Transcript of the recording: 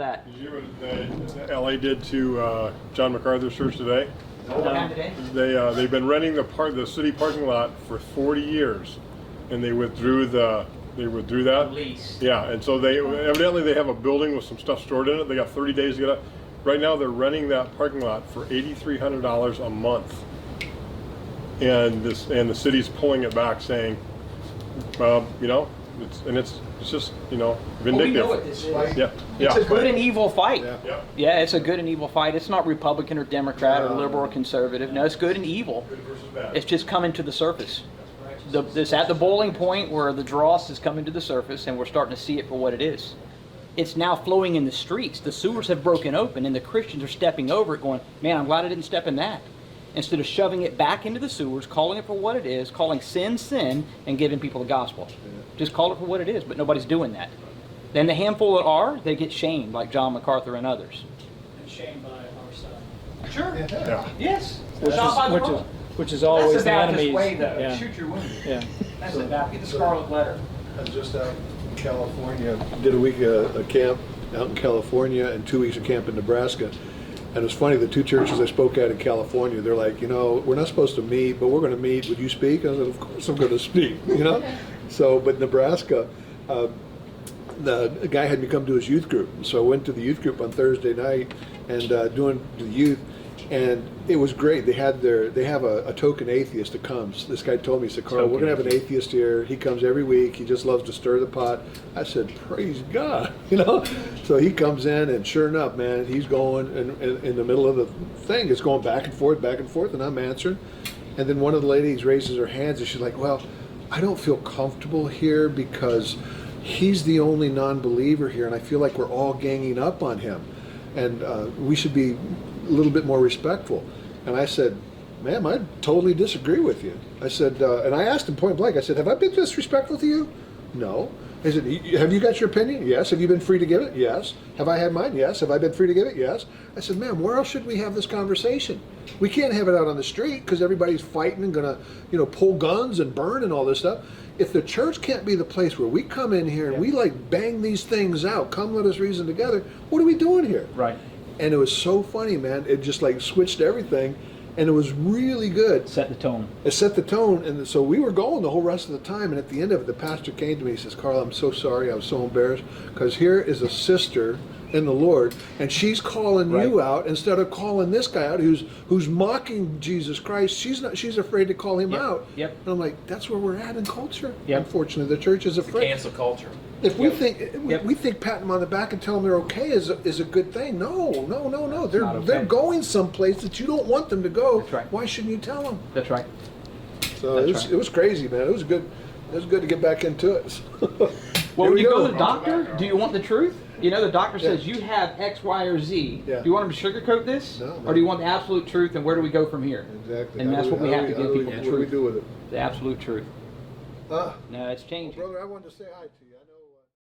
That. Did you hear what LA did to John MacArthur's church today? What happened today? They've been renting the city parking lot for 40 years, and they withdrew that Lease. Yeah, and so evidently they have a building with some stuff stored in it. They got 30 days to get out. Right now they're renting that parking lot for $8,300 a month, and the city's pulling it back, saying, you know, it's just, you know, vindictive. Well, we know what this is. Yeah. It's a good and evil fight. Yeah. It's a good and evil fight. It's not Republican or Democrat or liberal or conservative. No, it's good and evil. Good versus bad. It's just coming to the surface. It's at the boiling point where the dross is coming to the surface, and we're starting to see it for what it is. It's now flowing in the streets. The sewers have broken open, and the Christians are stepping over it, going, "Man, I'm glad I didn't step in that." Instead of shoving it back into the sewers, calling it for what it is, calling sin, sin, and giving people the gospel. Just call it for what it is, but nobody's doing that. Then the handful that are, they get shamed, like John MacArthur and others. And shamed by our side. Sure. Yeah. Yes. Which is always That's the the Baptist enemy's. way, though. Yeah. Shoot your wounded. Yeah. That's the Baptist. Get the scarlet letter. I was just out in California, did a week a camp out in California and 2 weeks of camp in Nebraska. And it's funny, the two churches I spoke at in California, they're like, you know, we're not supposed to meet, but we're going to meet. Would you speak? I said, of course I'm going to speak, you know? So, but Nebraska, the guy had me come to his youth group. So I went to the youth group on Thursday night and doing the youth. And it was great. They have a token atheist that comes. This guy told me, he said, "Carl, we're gonna have an atheist here. He comes every week. He just loves to stir the pot." I said, "Praise God," you know. So he comes in, and sure enough, man, he's going in the middle of the thing. It's going back and forth, and I'm answering. And then one of the ladies raises her hands, and she's like, "Well, I don't feel comfortable here because he's the only non-believer here, and I feel like we're all ganging up on him, and we should be a little bit more respectful." And I said, "Ma'am, I totally disagree with you." I said, and I asked him point blank, I said, "Have I been disrespectful to you?" "No." I said, "Have you got your opinion?" "Yes." "Have you been free to give it?" "Yes." "Have I had mine?" "Yes." "Have I been free to give it?" "Yes." I said, "Ma'am, where else should we have this conversation? We can't have it out on the street because everybody's fighting and gonna, you know, pull guns and burn and all this stuff. If the church can't be the place where we come in here and we like bang these things out, come let us reason together, what are we doing here?" Right. And it was so funny, man. It just like switched everything, and it was really good. Set the tone. It set the tone, and so we were going the whole rest of the time. And at the end of it, the pastor came to me. He says, "Carl, I'm so sorry. I was so embarrassed because here is a sister in the Lord, and she's calling you out instead of calling this guy out who's mocking Jesus Christ. She's afraid to call him out." Yep. And I'm like, that's where we're at in culture. Yep. Unfortunately, the church is afraid. Cancel culture. If we think patting them on the back and telling them they're okay is a good thing. No. They're going someplace that you don't want them to go. That's right. Why shouldn't you tell them? That's right. So it was crazy, man. It was good. It was good to get back into it. Well, Here when we you go go. to the doctor, do you want the truth? You know, the doctor says you have X, Y, or Z. Yeah. Do you want him to sugarcoat this? No, or do you want the absolute truth, and where do we go from here? Exactly. And that's what we have to give people, the What do we truth. do with it? The absolute truth. Uh, No, it's changing. Brother, I wanted to say hi to you.